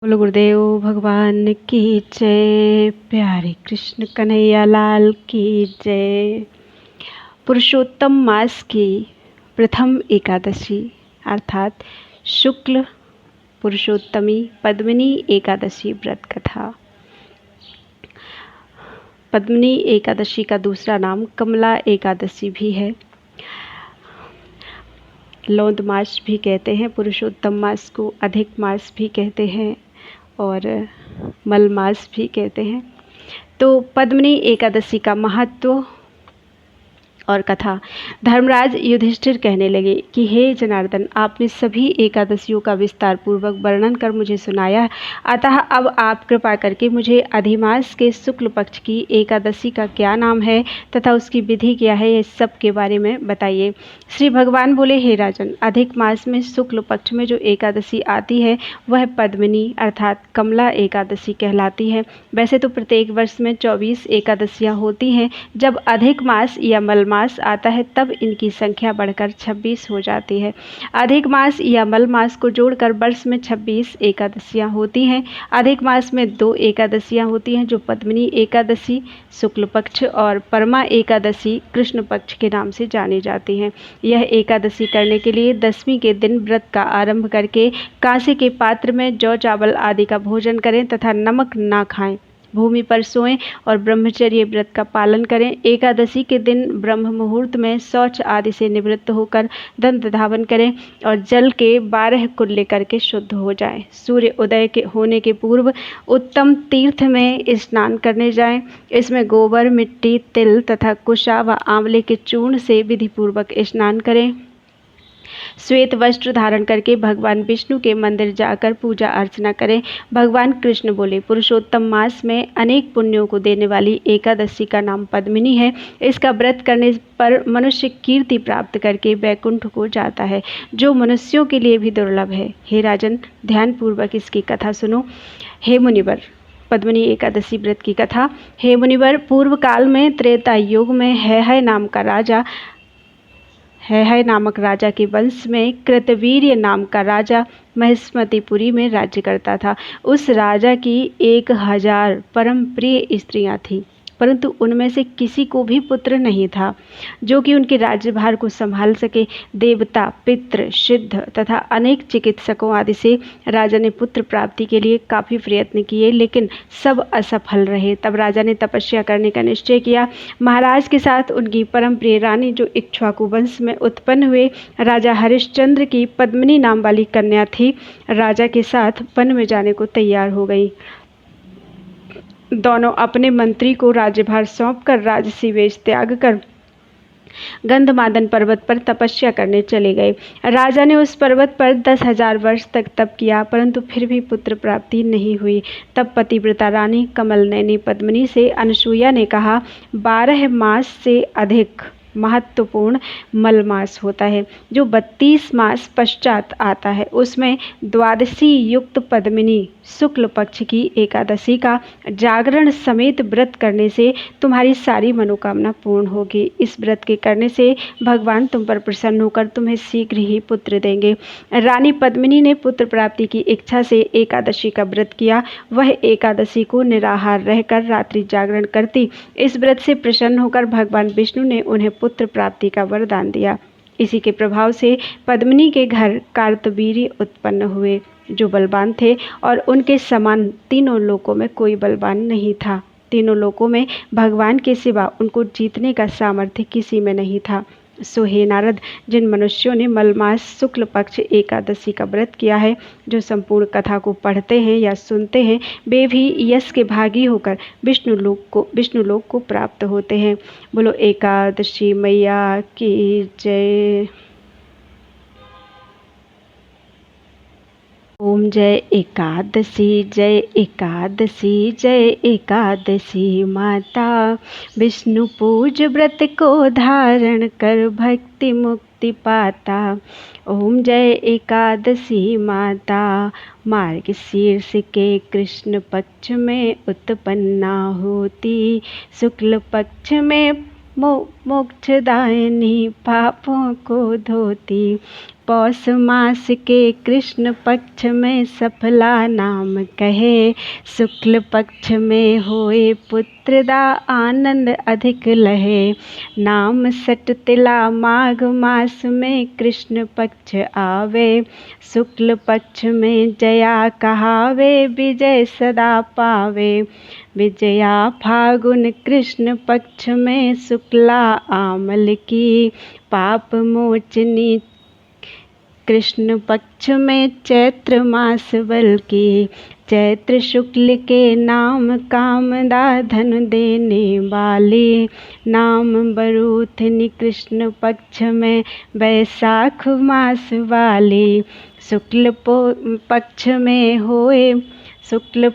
बोलो गुरुदेव भगवान की जय। प्यारे कृष्ण कन्हैया लाल की जय। पुरुषोत्तम मास की प्रथम एकादशी अर्थात शुक्ल पुरुषोत्तमी पद्मिनी एकादशी व्रत कथा। पद्मिनी एकादशी का दूसरा नाम कमला एकादशी भी है। लौंद मास भी कहते हैं, पुरुषोत्तम मास को अधिक मास भी कहते हैं और मल मास भी कहते हैं। तो पद्मिनी एकादशी का महत्व और कथा। धर्मराज युधिष्ठिर कहने लगे कि हे जनार्दन, आपने सभी एकादशियों का विस्तार पूर्वक वर्णन कर मुझे सुनाया, अतः अब आप कृपा करके मुझे अधिमास के शुक्ल पक्ष की एकादशी का क्या नाम है तथा उसकी विधि क्या है, ये सब के बारे में बताइए। श्री भगवान बोले, हे राजन, अधिक मास में शुक्ल पक्ष में जो एकादशी आती है वह पद्मिनी अर्थात कमला एकादशी कहलाती है। वैसे तो प्रत्येक वर्ष में 24 एकादशियाँ होती हैं। जब अधिक मास या मल मास आता है तब इनकी संख्या बढ़कर 26 हो जाती है। अधिक मास या मल मास को जोड़कर वर्ष में 26 एकादशियां होती हैं। अधिक मास में 2 एकादशियां होती हैं जो पद्मिनी एकादशी शुक्ल पक्ष और परमा एकादशी कृष्ण पक्ष के नाम से जानी जाती हैं। यह एकादशी करने के लिए 10वीं के दिन व्रत का आरंभ करके कांसे के पात्र में जौ चावल आदि का भोजन करें तथा नमक ना खाएं, भूमि पर सोएं और ब्रह्मचर्य व्रत का पालन करें। एकादशी के दिन ब्रह्म मुहूर्त में शौच आदि से निवृत्त होकर दंत धावन करें और जल के 12 कुल्ले करके शुद्ध हो जाएं। सूर्य उदय के होने के पूर्व उत्तम तीर्थ में स्नान करने जाएं। इसमें गोबर, मिट्टी, तिल तथा कुशा व आंवले के चूर्ण से विधिपूर्वक स्नान करें। श्वेत वस्त्र धारण करके भगवान विष्णु के मंदिर जाकर पूजा अर्चना करें। भगवान कृष्ण बोले, पुरुषोत्तम मास में अनेक पुण्यों को देने वाली एकादशी का नाम पद्मिनी है। इसका व्रत करने पर मनुष्य कीर्ति प्राप्त करके वैकुंठ को जाता है, जो मनुष्यों के लिए भी दुर्लभ है। हे राजन, ध्यानपूर्वक इसकी कथा सुनो। हे मुनिवर, पद्मिनी एकादशी व्रत की कथा। हे मुनिवर, पूर्व काल में त्रेता युग में है नामक राजा के वंश में कृतवीर्य नाम का राजा महिष्मतिपुरी में राज्य करता था। उस राजा की 1000 परम प्रिय स्त्रियां थीं, परंतु उनमें से किसी को भी पुत्र नहीं था जो कि उनके राज्यभार को संभाल सके। देवता, पितृ, सिद्ध तथा अनेक चिकित्सकों आदि से राजा ने पुत्र प्राप्ति के लिए काफ़ी प्रयत्न किए, लेकिन सब असफल रहे। तब राजा ने तपस्या करने का निश्चय किया। महाराज के साथ उनकी परम प्रिय रानी, जो इक्ष्वाकु वंश में उत्पन्न हुए राजा हरिश्चंद्र की पद्मिनी नाम वाली कन्या थी, राजा के साथ वन में जाने को तैयार हो गई। दोनों अपने मंत्री को राज्यभार सौंपकर राजसी वेश त्याग कर गंधमादन पर्वत पर तपस्या करने चले गए। राजा ने उस पर्वत पर 10,000 वर्ष तक तप किया, परंतु फिर भी पुत्र प्राप्ति नहीं हुई। तब पतिव्रता रानी कमल नयनी पद्मिनी से अनसुईया ने कहा, 12 मास से अधिक महत्वपूर्ण मल मास होता है, जो 32 मास पश्चात आता है। उसमें द्वादशी युक्त पद्मिनी शुक्ल पक्ष की एकादशी का जागरण समेत व्रत करने से तुम्हारी सारी मनोकामना पूर्ण होगी। इस व्रत के करने से भगवान तुम पर प्रसन्न होकर तुम्हें शीघ्र ही पुत्र देंगे। रानी पद्मिनी ने पुत्र प्राप्ति की इच्छा से एकादशी का व्रत किया। वह एकादशी को निराहार रहकर रात्रि जागरण करती। इस व्रत से प्रसन्न होकर भगवान विष्णु ने उन्हें पुत्र प्राप्ति का वरदान दिया। इसी के प्रभाव से पद्मिनी के घर कार्तवीर्य उत्पन्न हुए, जो बलवान थे, और उनके समान तीनों लोकों में कोई बलवान नहीं था। तीनों लोकों में भगवान के सिवा उनको जीतने का सामर्थ्य किसी में नहीं था। सो हे नारद, जिन मनुष्यों ने मलमास शुक्ल पक्ष एकादशी का व्रत किया है, जो संपूर्ण कथा को पढ़ते हैं या सुनते हैं, वे भी यश के भागी होकर विष्णु लोक को प्राप्त होते हैं। बोलो एकादशी मैया की जय। ओम जय एकादशी, जय एकादशी, जय एकादशी माता। विष्णु पूज व्रत को धारण कर भक्ति मुक्ति पाता। ओम जय एकादशी माता। मार्गशीर्ष के कृष्ण पक्ष में उत्पन्ना होती, शुक्ल पक्ष में मोक्षदायिनी पापों को धोती। पौष मास के कृष्ण पक्ष में सफला नाम कहे, शुक्ल पक्ष में होए पुत्रदा आनंद अधिक लहे। नाम सट तिला माघ मास में कृष्ण पक्ष आवे, शुक्ल पक्ष में जया कहावे विजय सदा पावे। विजया फागुन कृष्ण पक्ष में शुक्ला आमल की, पाप मोचनी कृष्ण पक्ष में चैत्र मास बल की। चैत्र शुक्ल के नाम कामदा धन देने वाली, नाम बरूथनी कृष्ण पक्ष में वैशाख मास वाली। शुक्ल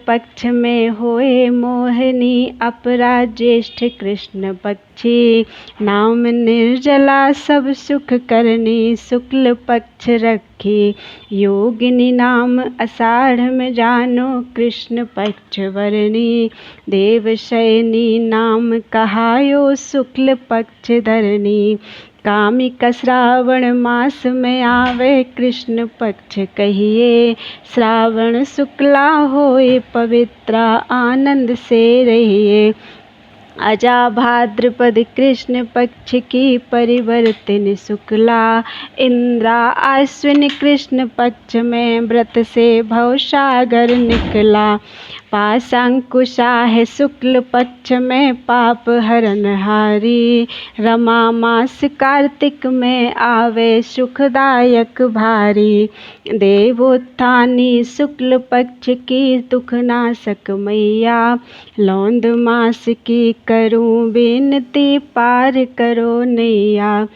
पक्ष में होए मोहिनी अपरा ज्येष्ठ कृष्ण पक्षी, नाम निर्जला सब सुख करनी शुक्ल पक्ष रखी। योगिनी नाम आषाढ़ में जानो कृष्ण पक्ष वरनी, देवशयनी नाम कहायो शुक्ल पक्ष धरनी। कामिका श्रावण मास में आवे कृष्ण पक्ष कहिए, श्रावण शुक्ला होए पवित्रा आनंद से रहिए। अजा भाद्रपद कृष्ण पक्ष की परिवर्तन शुक्ला, इंद्रा अश्विन कृष्ण पक्ष में व्रत से भवसागर निकला। पाशांकुशा है शुक्ल पक्ष में पाप हरण हारी, रमा मास कार्तिक में आवे सुखदायक भारी। देवोत्थानी शुक्ल पक्ष की दुख नाशक मैया, लौंद मास की करूं विनती पार करो नैया।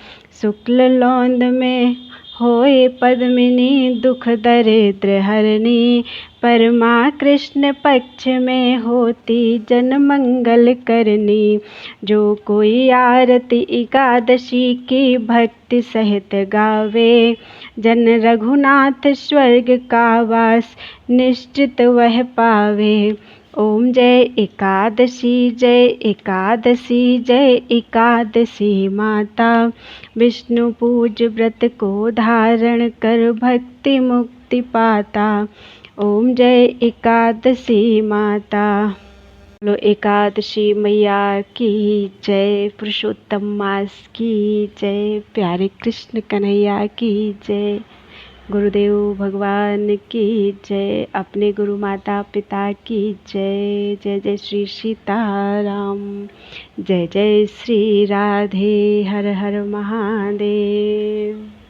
शुक्ल लौंद में होए पद्मिनी दुख दरिद्र हरनी, परमा कृष्ण पक्ष में होती जन मंगल करनी। जो कोई आरती एकादशी की भक्ति सहित गावे, जन रघुनाथ स्वर्ग का वास निश्चित वह पावे। ओम जय एकादशी जय एकादशी जय एकादशी माता, विष्णु पूज व्रत को धारण कर भक्ति मुक्ति पाता। ओम जय एकादशी माता। बोलो एकादशी मैया की जय, पुरुषोत्तम मास की जय, प्यारे कृष्ण कन्हैया की जय, गुरुदेव भगवान की जय, अपने गुरु माता पिता की जय। जय जय श्री सीताराम, जय जय श्री राधे, हर हर महादेव।